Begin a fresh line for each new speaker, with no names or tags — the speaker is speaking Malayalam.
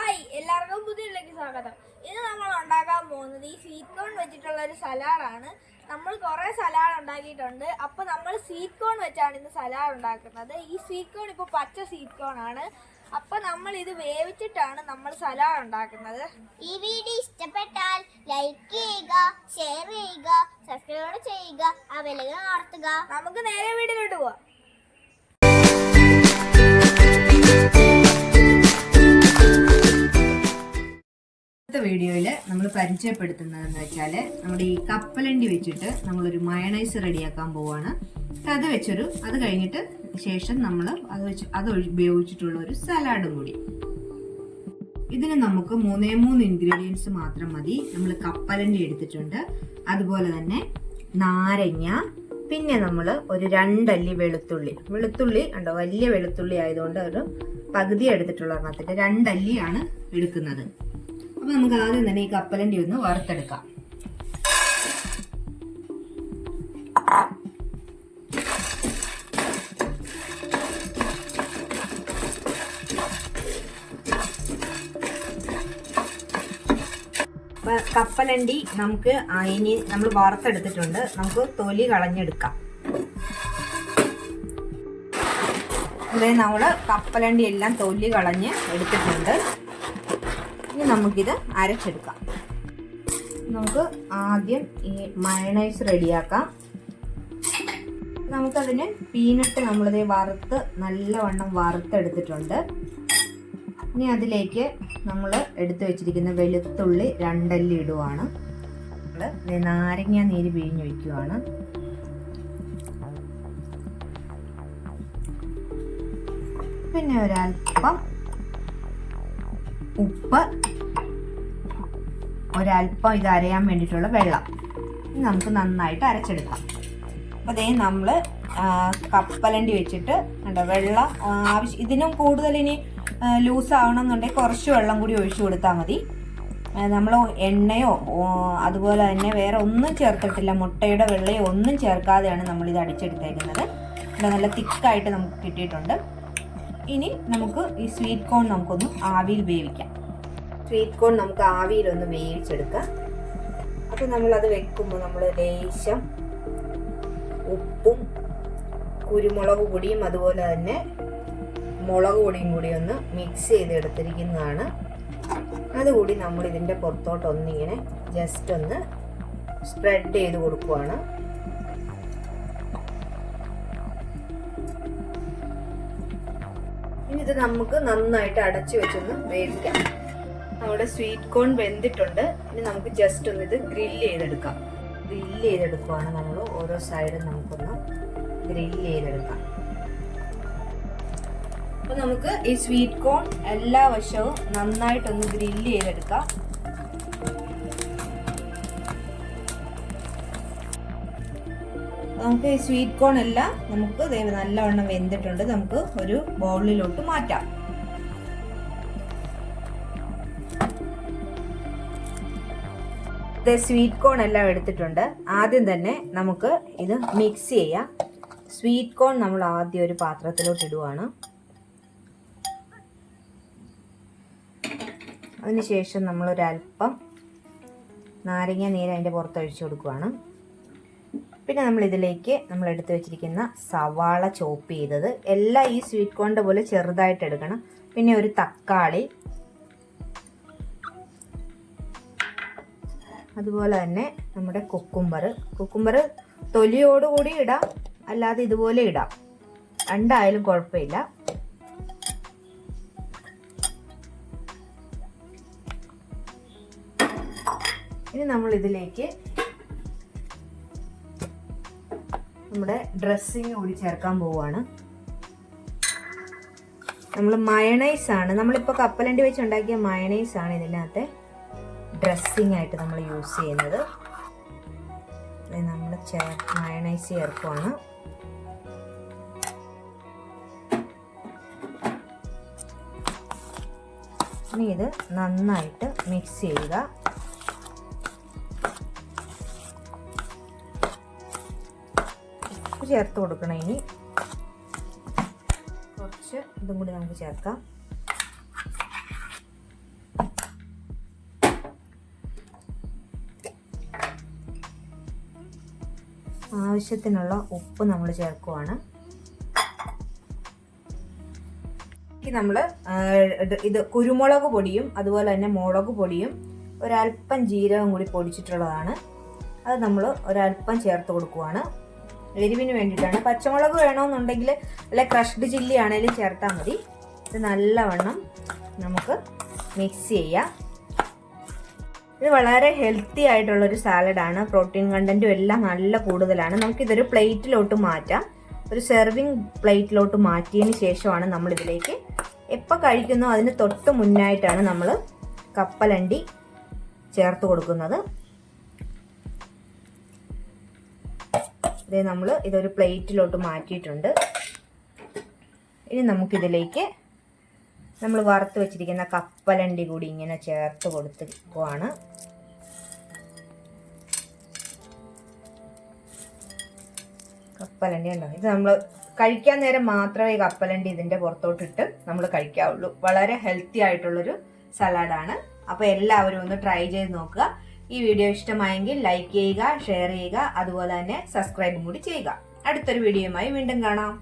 ഹായ്, എല്ലാവർക്കും പുതിയതിലേക്ക് സ്വാഗതം. ഇന്ന് നമ്മൾ ഉണ്ടാക്കാൻ പോകുന്നത് ഈ സ്വീറ്റ് കോൺ വെച്ചിട്ടുള്ള ഒരു സലാഡാണ്. നമ്മൾ കുറേ സലാഡ് ഉണ്ടാക്കിയിട്ടുണ്ട്. അപ്പോൾ നമ്മൾ സ്വീറ്റ് കോൺ വെച്ചാണ് ഇന്ന് സലാഡ് ഉണ്ടാക്കുന്നത്. ഈ സ്വീറ്റ് കോൺ ഇപ്പോൾ പച്ച സ്വീറ്റ് കോൺ ആണ്. അപ്പോൾ നമ്മൾ ഇത് വേവിച്ചിട്ടാണ് നമ്മൾ സലാഡ് ഉണ്ടാക്കുന്നത്.
ഈ വീഡിയോ ഇഷ്ടപ്പെട്ടാൽ ലൈക്ക് ചെയ്യുക, ഷെയർ ചെയ്യുക, സബ്സ്ക്രൈബ് ചെയ്യുക, ആ ബെല്ലൈക്കൺ അമർത്തുക.
നമുക്ക് നേരെ വീഡിയോയിലോട്ട് പോവാം.
വീഡിയോയിൽ നമ്മൾ പരിചയപ്പെടുത്തുന്നതെന്ന് വെച്ചാൽ നമ്മുടെ ഈ കപ്പലണ്ടി വെച്ചിട്ട് നമ്മളൊരു മയണൈസ് റെഡിയാക്കാൻ പോവാണ്. അത് കഴിഞ്ഞിട്ട് ശേഷം നമ്മൾ അത് ഉപയോഗിച്ചിട്ടുള്ള ഒരു സലാഡും കൂടി. ഇതിന് നമുക്ക് 3 ഇൻഗ്രീഡിയൻസ് മാത്രം മതി. നമ്മൾ കപ്പലണ്ടി എടുത്തിട്ടുണ്ട്, അതുപോലെ തന്നെ നാരങ്ങ, പിന്നെ നമ്മൾ ഒരു 2 അല്ലി വെളുത്തുള്ളി ഉണ്ടോ, വലിയ വെളുത്തുള്ളി ആയതുകൊണ്ട് ഒരു പകുതി എടുത്തിട്ടുള്ള ഒരെണ്ണത്തിന്റെ 2 അല്ലിയാണ് എടുക്കുന്നത്. അപ്പൊ നമുക്ക് ആദ്യം തന്നെ ഈ കപ്പലണ്ടി ഒന്ന് വറുത്തെടുക്കാം. കപ്പലണ്ടി നമുക്ക് ഇനി നമ്മൾ വറുത്തെടുത്തിട്ടുണ്ട്. നമുക്ക് തൊലി കളഞ്ഞെടുക്കാം. ഇവിടെ നമ്മൾ കപ്പലണ്ടി എല്ലാം തൊലി കളഞ്ഞ് എടുത്തിട്ടുണ്ട്. ഇനി നമുക്കിത് അരച്ചെടുക്കാം. നമുക്ക് ആദ്യം ഈ മയണൈസ് റെഡിയാക്കാം. നമുക്കതിന് പീനട്ട് നമ്മളിത് നല്ലവണ്ണം വറുത്തെടുത്തിട്ടുണ്ട്. ഇനി അതിലേക്ക് നമ്മൾ എടുത്തു വെച്ചിരിക്കുന്ന വെളുത്തുള്ളി 2 അല്ലി ഇടുവാണ്. നാരങ്ങ നീര് പിഴിഞ്ഞ് വയ്ക്കുവാണ്. പിന്നെ ഒരൽപ്പം ഉപ്പ്, ഒരൽപ്പം ഇത് അരയാൻ വേണ്ടിയിട്ടുള്ള വെള്ളം. നമുക്ക് നന്നായിട്ട് അരച്ചെടുക്കാം. അപ്പോൾ ദേ നമ്മൾ കപ്പലണ്ടി വെച്ചിട്ട് വെള്ളം ഇതിനും കൂടുതൽ ഇനി ലൂസ് ആവണമെന്നുണ്ടെങ്കിൽ കുറച്ച് വെള്ളം കൂടി ഒഴിച്ചു കൊടുത്താൽ മതി. നമ്മൾ എണ്ണയോ അതുപോലെ തന്നെ വേറെ ഒന്നും ചേർത്തിട്ടില്ല, മുട്ടയുടെ വെള്ളയോ ഒന്നും ചേർക്കാതെയാണ് നമ്മളിത് അടിച്ചെടുത്തേക്കുന്നത്. നല്ല തിക്കായിട്ട് നമുക്ക് കിട്ടിയിട്ടുണ്ട്. ഇനി നമുക്ക് ഈ സ്വീറ്റ് കോൺ നമുക്കൊന്ന് ആവിയിൽ വേവിക്കാം. സ്വീറ്റ് കോൺ നമുക്ക് ആവിയിലൊന്ന് വേവിച്ചെടുക്കാം. അപ്പോൾ നമ്മളത് വെക്കുമ്പോൾ നമ്മൾ ലേശം ഉപ്പും കുരുമുളക് പൊടിയും അതുപോലെ തന്നെ മുളക് പൊടിയും കൂടി ഒന്ന് മിക്സ് ചെയ്തെടുത്തിരിക്കുന്നതാണ്. അതുകൂടി നമ്മൾ ഇതിൻ്റെ പുറത്തോട്ടൊന്നിങ്ങനെ ജസ്റ്റ് ഒന്ന് സ്പ്രെഡ് ചെയ്ത് കൊടുക്കുവാണ്. ഇനി ഇത് നമുക്ക് നന്നായിട്ട് അടച്ചു വെച്ചൊന്ന് വേവിക്കാം. നമ്മുടെ സ്വീറ്റ് കോൺ വെന്തിട്ടുണ്ട്. ഇനി നമുക്ക് ജസ്റ്റ് ഒന്ന് ഇത് ഗ്രില്ല് ചെയ്തെടുക്കുവാണ്. നമ്മൾ ഓരോ സൈഡും നമുക്കൊന്ന് ഗ്രില്ല് ചെയ്തെടുക്കാം. അപ്പൊ നമുക്ക് ഈ സ്വീറ്റ് കോൺ എല്ലാ വശവും നന്നായിട്ടൊന്ന് ഗ്രില്ല് ചെയ്തെടുക്കാം. നമുക്ക് ഈ സ്വീറ്റ് കോൺ എല്ലാം നമുക്ക് നല്ലവണ്ണം വെന്തിട്ടുണ്ട്. നമുക്ക് ഒരു ബൗളിലോട്ട് മാറ്റാം. സ്വീറ്റ് കോൺ എല്ലാം എടുത്തിട്ടുണ്ട്. ആദ്യം തന്നെ നമുക്ക് ഇത് മിക്സ് ചെയ്യാം. സ്വീറ്റ് കോൺ നമ്മൾ ആദ്യം ഒരു പാത്രത്തിലോട്ട് ഇടുവാണ്. അതിനുശേഷം നമ്മളൊരൽപ്പം നാരങ്ങ നീര് അതിൻ്റെ പുറത്ത് ഒഴിച്ചു കൊടുക്കുവാണ്. പിന്നെ നമ്മൾ ഇതിലേക്ക് നമ്മൾ എടുത്തു വെച്ചിരിക്കുന്ന സവാള ചോപ്പ് ചെയ്തത് എല്ലാം ഈ സ്വീറ്റ് കോണിൻ്റെ പോലെ ചെറുതായിട്ട് എടുക്കണം. പിന്നെ ഒരു തക്കാളി, അതുപോലെ തന്നെ നമ്മുടെ കുക്കുംബർ തൊലിയോടുകൂടി ഇടാം, അല്ലാതെ ഇതുപോലെ ഇടാം, രണ്ടായാലും കുഴപ്പമില്ല. ഇനി നമ്മൾ ഇതിലേക്ക് നമ്മുടെ ഡ്രസ്സിങ് കൂടി ചേർക്കാൻ പോവുകയാണ്. നമ്മൾ മയണൈസ് ആണ്, നമ്മളിപ്പോൾ കപ്പലണ്ടി വെച്ച് ഉണ്ടാക്കിയ മയണൈസ് ആണ് ഇതിനകത്തെ ഡ്രസ്സിങ് ആയിട്ട് നമ്മൾ യൂസ് ചെയ്യുന്നത്. നമ്മൾ മയണൈസ് ചേർക്കുവാണ്. ഇനി ഇത് നന്നായിട്ട് മിക്സ് ചെയ്യുക. ചേർത്ത് കൊടുക്കണം. ഇനി കുറച്ച് ഇതും കൂടി നമുക്ക് ചേർക്കാം. ആവശ്യത്തിനുള്ള ഉപ്പ് നമ്മൾ ചേർക്കുവാണ്. നമ്മൾ ഇത് കുരുമുളക് പൊടിയും അതുപോലെ തന്നെ മുളക് പൊടിയും ഒരല്പം ജീരകം കൂടി പൊടിച്ചിട്ടുള്ളതാണ്. അത് നമ്മൾ ഒരല്പം ചേർത്ത് കൊടുക്കുവാണ്. എരിവിന് വേണ്ടിയിട്ടാണ്. പച്ചമുളക് വേണമെന്നുണ്ടെങ്കിൽ അല്ലെ ക്രഷ്ഡ് ചില്ലി ആണെങ്കിലും ചേർത്താൽ മതി. ഇത് നല്ലവണ്ണം നമുക്ക് മിക്സ് ചെയ്യാം. ഇത് വളരെ ഹെൽത്തി ആയിട്ടുള്ളൊരു സാലഡാണ്. പ്രോട്ടീൻ കണ്ടന്റും എല്ലാം നല്ല കൂടുതലാണ്. നമുക്കിതൊരു പ്ലേറ്റിലോട്ട് മാറ്റാം. ഒരു സെർവിങ് പ്ലേറ്റിലോട്ട് മാറ്റിയതിന് ശേഷമാണ് നമ്മളിതിലേക്ക് എപ്പോൾ കഴിക്കുന്നോ അതിന് തൊട്ട് മുന്നായിട്ടാണ് നമ്മൾ കപ്പലണ്ടി ചേർത്ത് കൊടുക്കുന്നത്. നമ്മൾ ഇതൊരു പ്ലേറ്റിലോട്ട് മാറ്റിയിട്ടുണ്ട്. ഇനി നമുക്കിതിലേക്ക് നമ്മൾ വറുത്ത് വെച്ചിരിക്കുന്ന കപ്പലണ്ടി കൂടി ഇങ്ങനെ ചേർത്ത് കൊടുക്കുകയാണ്. കപ്പലണ്ടി ഉണ്ടോ, ഇത് നമ്മൾ കഴിക്കാൻ നേരം മാത്രമേ കപ്പലണ്ടി ഇതിൻ്റെ പുറത്തോട്ടിട്ട് നമ്മൾ കഴിക്കാവുള്ളൂ. വളരെ ഹെൽത്തി ആയിട്ടുള്ളൊരു സലാഡാണ്. അപ്പോൾ എല്ലാവരും ഒന്ന് ട്രൈ ചെയ്ത് നോക്കുക. ഈ വീഡിയോ ഇഷ്ടമായെങ്കിൽ ലൈക്ക് ചെയ്യുക, ഷെയർ ചെയ്യുക, അതുപോലെ തന്നെ സബ്സ്ക്രൈബും കൂടി ചെയ്യുക. അടുത്തൊരു വീഡിയോയുമായി വീണ്ടും കാണാം.